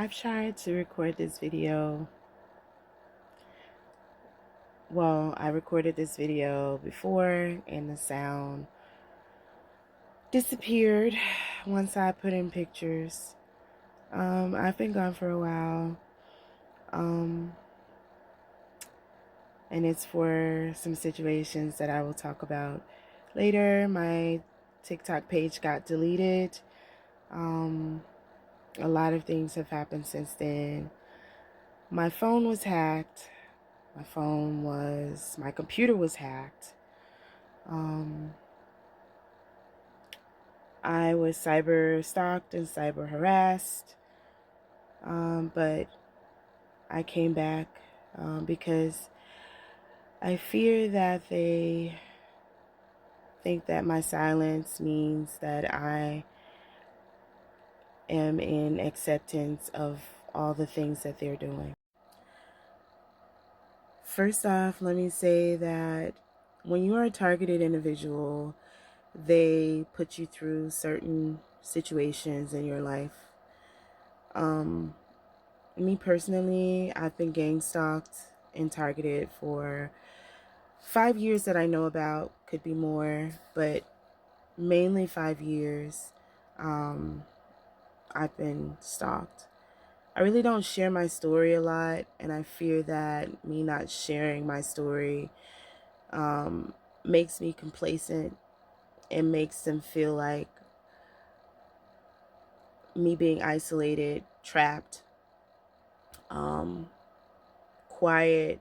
I've tried to record this video. Well, I recorded this video before and the sound disappeared once I put in pictures. I've been gone for a while. And it's for some situations that I will talk about later. My TikTok page got deleted. A lot of things have happened since then. My phone was hacked. My computer was hacked. I was cyber stalked and cyber harassed. But I came back because I fear that they think that my silence means that I am in acceptance of all the things that they're doing. First off, let me say that when you are a targeted individual, they put you through certain situations in your life. Me personally, I've been gang stalked and targeted for 5 years that I know about, could be more, but mainly 5 years. I've been stalked. I really don't share my story a lot, and I fear that me not sharing my story makes me complacent and makes them feel like me being isolated, trapped, quiet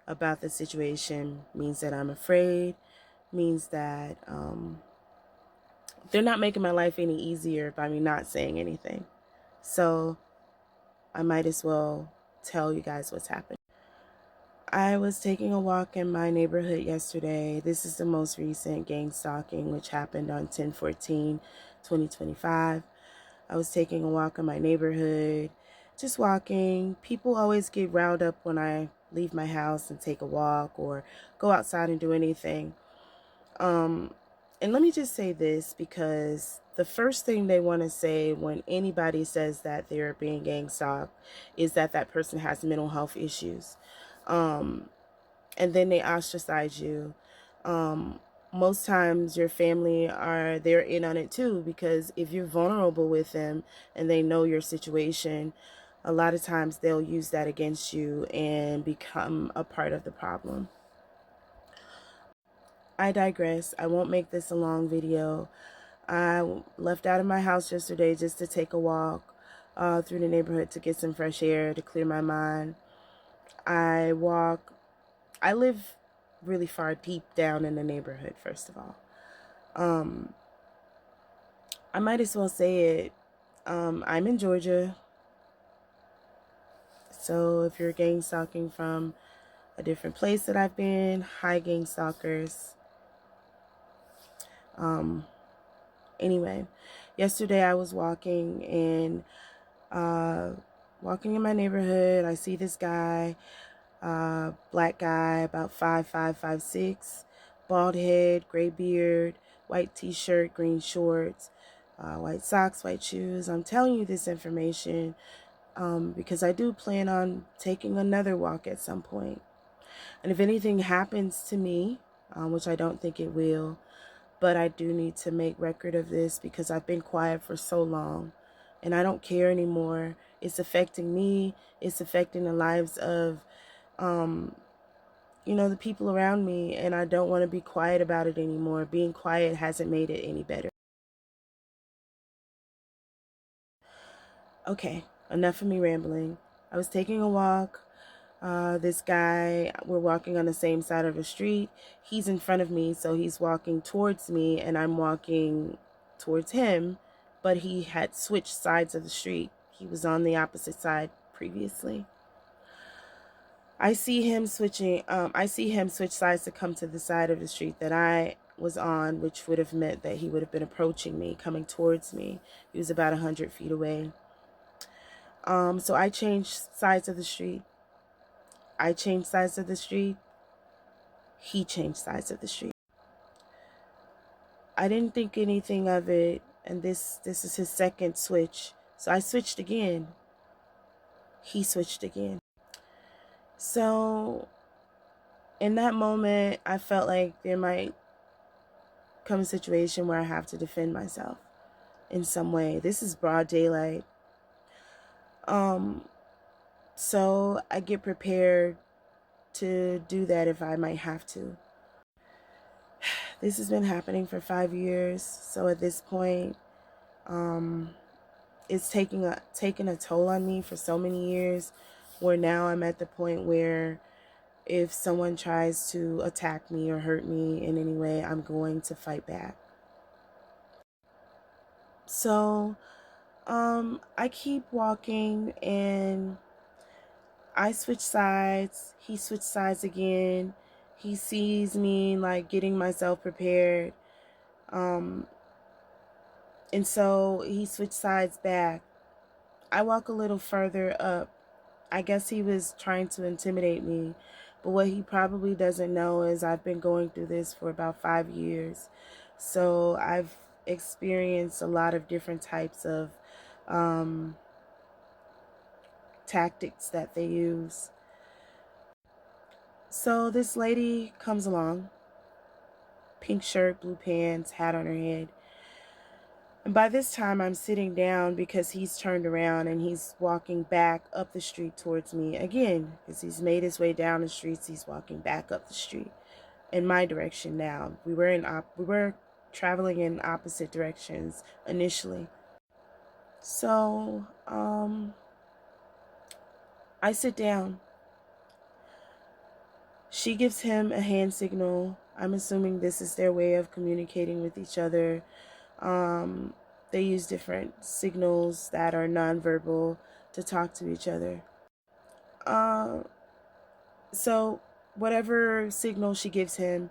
about the situation means that I'm afraid, means that they're not making my life any easier by me not saying anything. So I might as well tell you guys what's happened. I was taking a walk in my neighborhood yesterday. This is the most recent gang stalking, which happened on 10/14/2025. I was taking a walk in my neighborhood, just walking. People always get riled up when I leave my house and take a walk or go outside and do anything. And let me just say this, because the first thing they want to say when anybody says that they're being gang stalked is that that person has mental health issues. And then they ostracize you. Most times your family they're in on it too, because if you're vulnerable with them and they know your situation, a lot of times they'll use that against you and become a part of the problem. I digress. I won't make this a long video. I left out of my house yesterday just to take a walk through the neighborhood to get some fresh air, to clear my mind. I live really far deep down in the neighborhood, first of all. I might as well say it. I'm in Georgia. So if you're gang stalking from a different place that I've been, hi gang stalkers. Anyway, yesterday I was walking in my neighborhood. I see this guy, black guy, about 5'5", 5'6", bald head, gray beard, white t-shirt, green shorts, white socks, white shoes. I'm telling you this information because I do plan on taking another walk at some point. And if anything happens to me, which I don't think it will, but I do need to make record of this because I've been quiet for so long and I don't care anymore. It's affecting me. It's affecting the lives of, the people around me, and I don't want to be quiet about it anymore. Being quiet hasn't made it any better. Okay, enough of me rambling. I was taking a walk. This guy, we're walking on the same side of the street. He's in front of me, so he's walking towards me, and I'm walking towards him, but he had switched sides of the street. He was on the opposite side previously. I see him switch sides to come to the side of the street that I was on, which would have meant that he would have been approaching me, coming towards me. He was about 100 feet away. So I changed sides of the street. I changed sides of the street. He changed sides of the street. I didn't think anything of it, and this is his second switch. So I switched again. he switched again. So in that moment, I felt like there might come a situation where I have to defend myself in some way. This is broad daylight. So I get prepared to do that if I might have to. This has been happening for 5 years. So at this point, it's taking a toll on me for so many years, where now I'm at the point where if someone tries to attack me or hurt me in any way, I'm going to fight back. So I keep walking, and I switch sides. He switched sides again. He sees me like getting myself prepared. And so he switched sides back. I walk a little further up. I guess he was trying to intimidate me. But what he probably doesn't know is I've been going through this for about 5 years. So I've experienced a lot of different types of tactics that they use. So this lady comes along, pink shirt, blue pants, hat on her head. And by this time, I'm sitting down because he's turned around and he's walking back up the street towards me again, because he's made his way down the streets. He's walking back up the street in my direction now. We were traveling in opposite directions initially. So I sit down. She gives him a hand signal. I'm assuming this is their way of communicating with each other. They use different signals that are nonverbal to talk to each other. So whatever signal she gives him,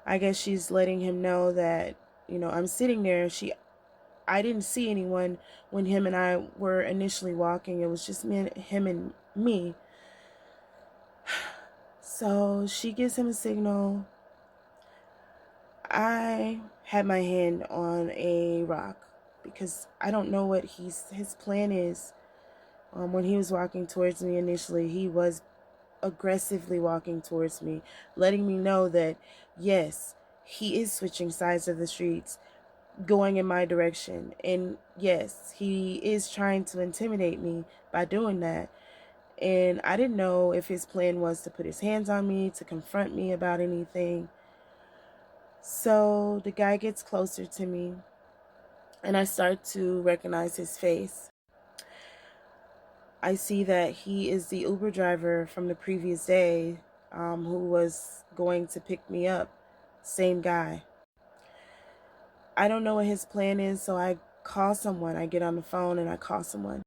I guess she's letting him know that, I'm sitting there. I didn't see anyone when him and I were initially walking. It was just him and me. So she gives him a signal. I had my hand on a rock because I don't know what his plan is. When he was walking towards me initially, he was aggressively walking towards me, letting me know that, yes, he is switching sides of the streets, going in my direction. And yes, he is trying to intimidate me by doing that. And I didn't know if his plan was to put his hands on me, to confront me about anything. So the guy gets closer to me, and I start to recognize his face. I see that he is the Uber driver from the previous day, who was going to pick me up. Same guy. I don't know what his plan is, so I call someone. I get on the phone and I call someone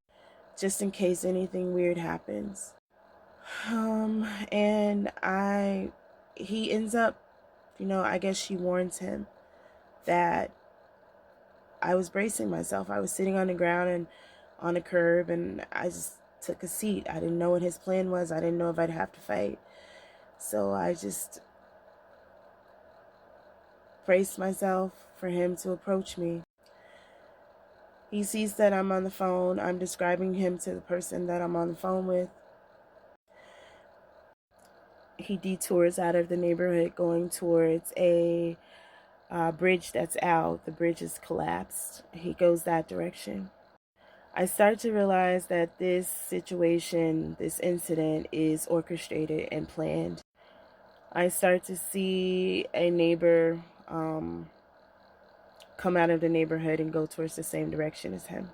just in case anything weird happens. And he ends up, I guess she warns him that I was bracing myself. I was sitting on the ground and on a curb, and I just took a seat. I didn't know what his plan was. I didn't know if I'd have to fight. So I just braced myself for him to approach me. He sees that I'm on the phone. I'm describing him to the person that I'm on the phone with. He detours out of the neighborhood going towards a bridge that's out. The bridge is collapsed. He goes that direction. I start to realize that this situation, this incident, is orchestrated and planned. I start to see a neighbor come out of the neighborhood and go towards the same direction as him.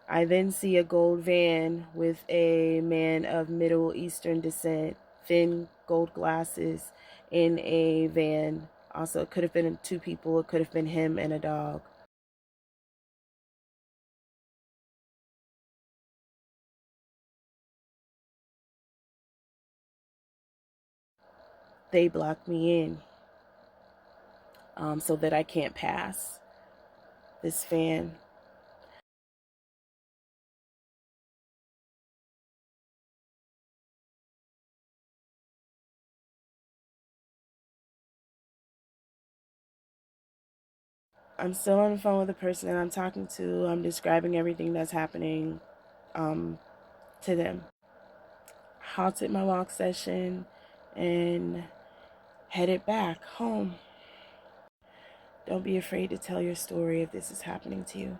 I then see a gold van with a man of Middle Eastern descent, thin gold glasses, in a van. Also, it could have been two people. It could have been him and a dog. They block me in so that I can't pass this van. I'm still on the phone with the person that I'm talking to. I'm describing everything that's happening to them. Halted my walk session and headed back home. Don't be afraid to tell your story if this is happening to you.